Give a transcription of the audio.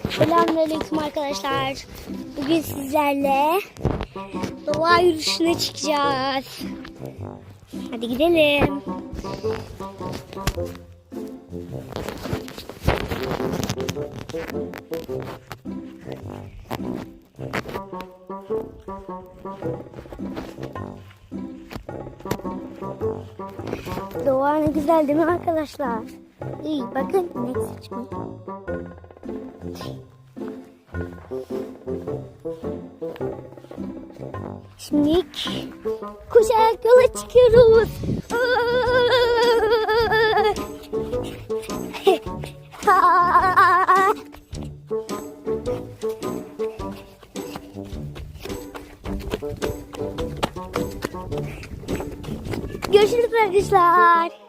Selamünaleyküm arkadaşlar. Bugün sizlerle doğa yürüyüşüne çıkacağız. Hadi gidelim. Doğa ne güzel değil mi arkadaşlar? İyi bakın inek saçma. Şimdi koşarak yola çıkıyoruz. Görüşürüz arkadaşlar.